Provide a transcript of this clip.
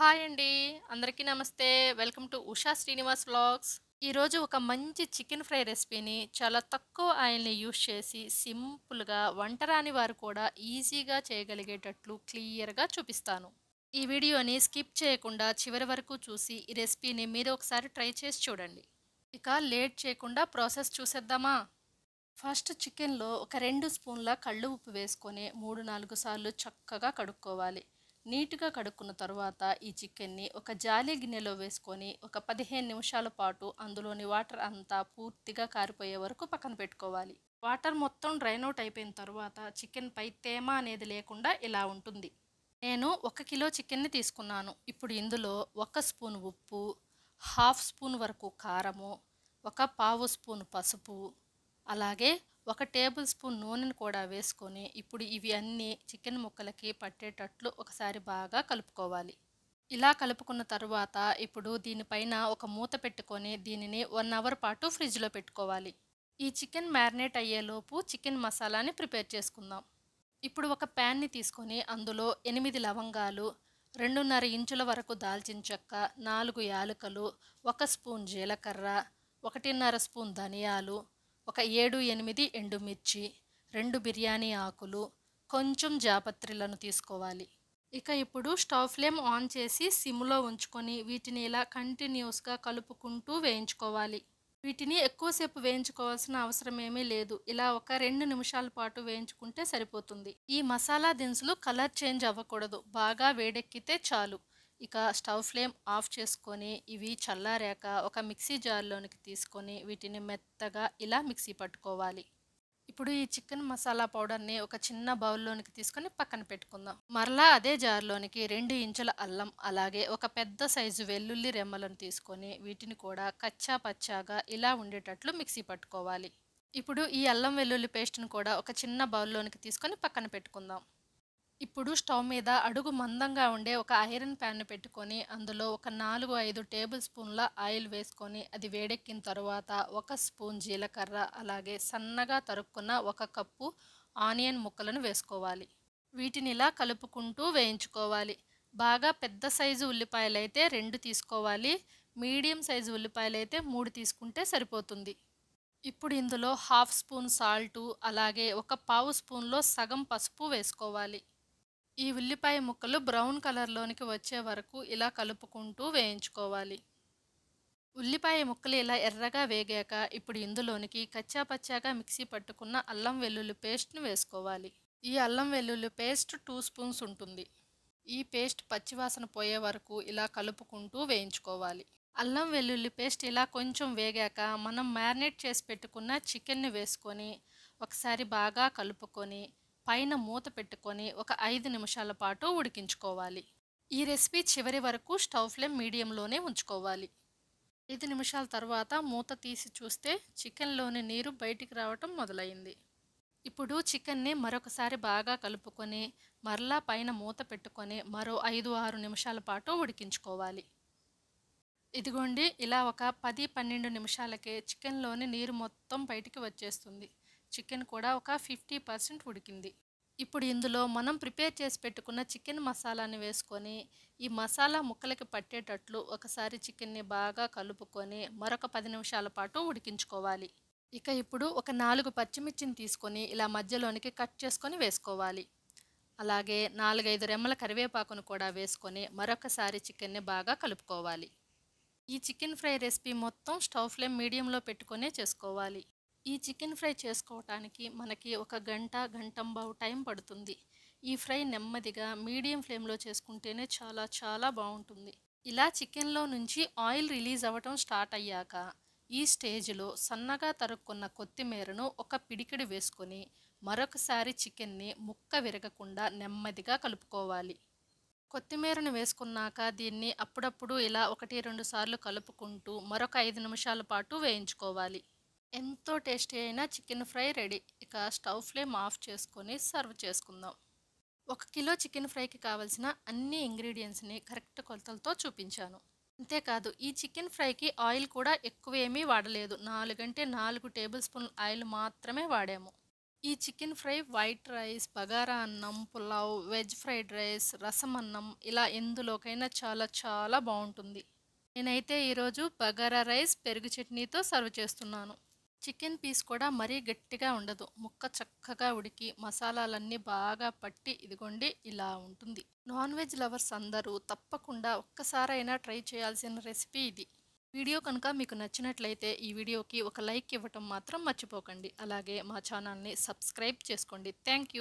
Hi అండి. అందరికీ నమస్తే. Welcome to Usha Srinivas vlogs. ఈరోజు ఒక మంచి చికెన్ ఫ్రై రెసిపీని చాలా తక్కువ ఆయిల్‌ని యూజ్ చేసి సింపుల్‌గా వంట రాని వారు కూడా ఈజీగా చేయగలిగేటట్లు క్లియర్‌గా చూపిస్తాను. ఈ వీడియోని స్కిప్ చేయకుండా చివరి వరకు చూసి ఈ రెసిపీని మీరు ఒకసారి ట్రై చేసి చూడండి. ఇక లేట్ చేయకుండా ప్రాసెస్ చూసేద్దామా? ఫస్ట్ చికెన్‌లో ఒక 2 స్పూన్ల కళ్ళు ఉప్పు వేసుకొని 3, 4 సార్లు చక్కగా కడుక్కోవాలి. నీట్‌గా కడుక్కున్న తరువాత ఈ చికెన్‌ని ఒక జాలి గిన్నెలో వేసుకొని ఒక 15 నిమిషాల పాటు అందులోని వాటర్ అంతా పూర్తిగా కారిపోయే వరకు పక్కన పెట్టుకోవాలి. వాటర్ మొత్తం డ్రైన్ ఔట్ అయిపోయిన తరువాత చికెన్‌పై తేమ అనేది లేకుండా ఇలా ఉంటుంది. నేను 1 కిలో చికెన్‌ని తీసుకున్నాను. ఇప్పుడు ఇందులో 1 స్పూన్ ఉప్పు, హాఫ్ స్పూన్ వరకు కారము, ఒక పావు స్పూన్ పసుపు, అలాగే ఒక టేబుల్ స్పూన్ నూనెను కూడా వేసుకొని ఇప్పుడు ఇవి అన్నీ చికెన్ ముక్కలకి పట్టేటట్లు ఒకసారి బాగా కలుపుకోవాలి. ఇలా కలుపుకున్న తరువాత ఇప్పుడు దీనిపైన ఒక మూత పెట్టుకొని దీనిని 1 అవర్ పాటు ఫ్రిడ్జ్‌లో పెట్టుకోవాలి. ఈ చికెన్ మ్యారినేట్ అయ్యేలోపు చికెన్ మసాలాని ప్రిపేర్ చేసుకుందాం. ఇప్పుడు ఒక ప్యాన్‌ని తీసుకొని అందులో 8 లవంగాలు, 2.5 ఇంచుల వరకు దాల్చిన చెక్క, 4 యాలకులు, 1 స్పూన్ జీలకర్ర, 1.5 స్పూన్ ధనియాలు, ఒక 7, 8 ఎండుమిర్చి, 2 బిర్యానీ ఆకులు, కొంచెం జాపత్రిలను తీసుకోవాలి. ఇక ఇప్పుడు స్టవ్ ఫ్లేమ్ ఆన్ చేసి సిమ్‌లో ఉంచుకొని వీటిని ఇలా కంటిన్యూస్‌గా కలుపుకుంటూ వేయించుకోవాలి. వీటిని ఎక్కువసేపు వేయించుకోవాల్సిన అవసరం ఏమీ లేదు. ఇలా ఒక 2 నిమిషాల పాటు వేయించుకుంటే సరిపోతుంది. ఈ మసాలా దినుసులు కలర్ చేంజ్ అవ్వకూడదు. బాగా వేడెక్కితే చాలు. ఇక స్టవ్ ఫ్లేమ్ ఆఫ్ చేసుకొని ఇవి చల్లారాక ఒక మిక్సీ జార్‌లోనికి తీసుకొని వీటిని మెత్తగా ఇలా మిక్సీ పట్టుకోవాలి. ఇప్పుడు ఈ చికెన్ మసాలా పౌడర్‌ని ఒక చిన్న బౌల్‌లోనికి తీసుకొని పక్కన పెట్టుకుందాం. మరలా అదే జార్‌లోనికి 2 ఇంచుల అల్లం, అలాగే ఒక పెద్ద సైజు వెల్లుల్లి రెమ్మలను తీసుకొని వీటిని కూడా కచ్చా పచ్చాగా ఇలా ఉండేటట్లు మిక్సీ పట్టుకోవాలి. ఇప్పుడు ఈ అల్లం వెల్లుల్లి పేస్ట్‌ని కూడా ఒక చిన్న బౌల్‌లోనికి తీసుకొని పక్కన పెట్టుకుందాం. ఇప్పుడు స్టవ్ మీద అడుగు మందంగా ఉండే ఒక ఐరన్ ప్యాన్‌ని పెట్టుకొని అందులో ఒక 4, 5 టేబుల్ స్పూన్ల ఆయిల్ వేసుకొని అది వేడెక్కిన తరువాత 1 స్పూన్ జీలకర్ర, అలాగే సన్నగా తరుక్కున్న 1 కప్పు ఆనియన్ ముక్కలను వేసుకోవాలి. వీటిని ఇలా కలుపుకుంటూ వేయించుకోవాలి. బాగా పెద్ద సైజు ఉల్లిపాయలైతే 2 తీసుకోవాలి. మీడియం సైజు ఉల్లిపాయలైతే 3 తీసుకుంటే సరిపోతుంది. ఇప్పుడు ఇందులో హాఫ్ స్పూన్ సాల్టు, అలాగే ఒక పావు స్పూన్‌లో సగం పసుపు వేసుకోవాలి. ఈ ఉల్లిపాయ ముక్కలు బ్రౌన్ కలర్‌లోనికి వచ్చే వరకు ఇలా కలుపుకుంటూ వేయించుకోవాలి. ఉల్లిపాయ ముక్కలు ఇలా ఎర్రగా వేగాక ఇప్పుడు ఇందులోనికి కచ్చా పచ్చాగా మిక్సీ పట్టుకున్న అల్లం వెల్లుల్లి పేస్ట్‌ని వేసుకోవాలి. ఈ అల్లం వెల్లుల్లి పేస్ట్ 2 స్పూన్స్ ఉంటుంది. ఈ పేస్ట్ పచ్చివాసన పోయే వరకు ఇలా కలుపుకుంటూ వేయించుకోవాలి. అల్లం వెల్లుల్లి పేస్ట్ ఇలా కొంచెం వేగాక మనం మ్యారినేట్ చేసి పెట్టుకున్న చికెన్‌ని వేసుకొని ఒకసారి బాగా కలుపుకొని పైన మూత పెట్టుకొని ఒక 5 నిమిషాల పాటు ఉడికించుకోవాలి. ఈ రెసిపీ చివరి వరకు స్టవ్ ఫ్లేమ్ మీడియంలోనే ఉంచుకోవాలి. 5 నిమిషాల తర్వాత మూత తీసి చూస్తే చికెన్‌లోని నీరు బయటికి రావటం మొదలైంది. ఇప్పుడు చికెన్ని మరొకసారి బాగా కలుపుకొని మరలా పైన మూత పెట్టుకొని మరో 5, 6 నిమిషాల పాటు ఉడికించుకోవాలి. ఇదిగోండి ఇలా ఒక 10, 12 నిమిషాలకే చికెన్‌లోని నీరు మొత్తం బయటికి వచ్చేస్తుంది. చికెన్ కూడా ఒక 50% ఉడికింది. ఇప్పుడు ఇందులో మనం ప్రిపేర్ చేసి పెట్టుకున్న చికెన్ మసాలాని వేసుకొని ఈ మసాలా ముక్కలకి పట్టేటట్లు ఒకసారి చికెన్ని బాగా కలుపుకొని మరొక 10 నిమిషాల పాటు ఉడికించుకోవాలి. ఇక ఇప్పుడు ఒక 4 పచ్చిమిర్చిని తీసుకొని ఇలా మధ్యలోనికి కట్ చేసుకొని వేసుకోవాలి. అలాగే 4, 5 రెమ్మల కరివేపాకును కూడా వేసుకొని మరొకసారి చికెన్ని బాగా కలుపుకోవాలి. ఈ చికెన్ ఫ్రై రెసిపీ మొత్తం స్టవ్ ఫ్లేమ్ మీడియంలో పెట్టుకొనే చేసుకోవాలి. ఈ చికెన్ ఫ్రై చేసుకోవటానికి మనకి ఒక గంట, గంటంబావు టైం పడుతుంది. ఈ ఫ్రై నెమ్మదిగా మీడియం ఫ్లేమ్లో చేసుకుంటేనే చాలా చాలా బాగుంటుంది. ఇలా చికెన్లో నుంచి ఆయిల్ రిలీజ్ అవ్వటం స్టార్ట్ అయ్యాక ఈ స్టేజ్లో సన్నగా తరుక్కున్న కొత్తిమీరను ఒక పిడికెడు వేసుకొని మరొకసారి చికెన్ని ముక్క విరగకుండా నెమ్మదిగా కలుపుకోవాలి. కొత్తిమీరను వేసుకున్నాక దీన్ని అప్పుడప్పుడు ఇలా 1, 2 సార్లు కలుపుకుంటూ మరొక 5 నిమిషాల పాటు వేయించుకోవాలి. ఎంతో టేస్టీ అయిన చికెన్ ఫ్రై రెడీ. ఇక స్టవ్ ఫ్లేమ్ ఆఫ్ చేసుకొని సర్వ్ చేసుకుందాం. 1 కిలో చికెన్ ఫ్రైకి కావలసిన అన్ని ఇంగ్రీడియంట్స్ని కరెక్ట్ కొలతలతో చూపించాను. అంతేకాదు ఈ చికెన్ ఫ్రైకి ఆయిల్ కూడా ఎక్కువేమీ వాడలేదు. 4 టేబుల్ స్పూన్ ఆయిల్ మాత్రమే వాడాము. ఈ chicken fry white rice, bagara అన్నం, పులావ్, వెజ్ ఫ్రైడ్ రైస్, రసం అన్నం ఇలా ఎందులోకైనా చాలా చాలా బావుంటుంది. నేనైతే ఈరోజు బగారా రైస్, పెరుగు చట్నీతో సర్వ్ చేస్తున్నాను. చికెన్ పీస్ కూడా మరీ గట్టిగా ఉండదు. ముక్క చక్కగా ఉడికి మసాలాలన్నీ బాగా పట్టి ఇదిగోండి ఇలా ఉంటుంది. నాన్ వెజ్ లవర్స్ అందరూ తప్పకుండా ఒక్కసారైనా ట్రై చేయాల్సిన రెసిపీ ఇది. వీడియో కనుక మీకు నచ్చినట్లయితే ఈ వీడియోకి ఒక లైక్ ఇవ్వటం మాత్రం మర్చిపోకండి. అలాగే మా ఛానల్ని సబ్స్క్రైబ్ చేసుకోండి. Thank you.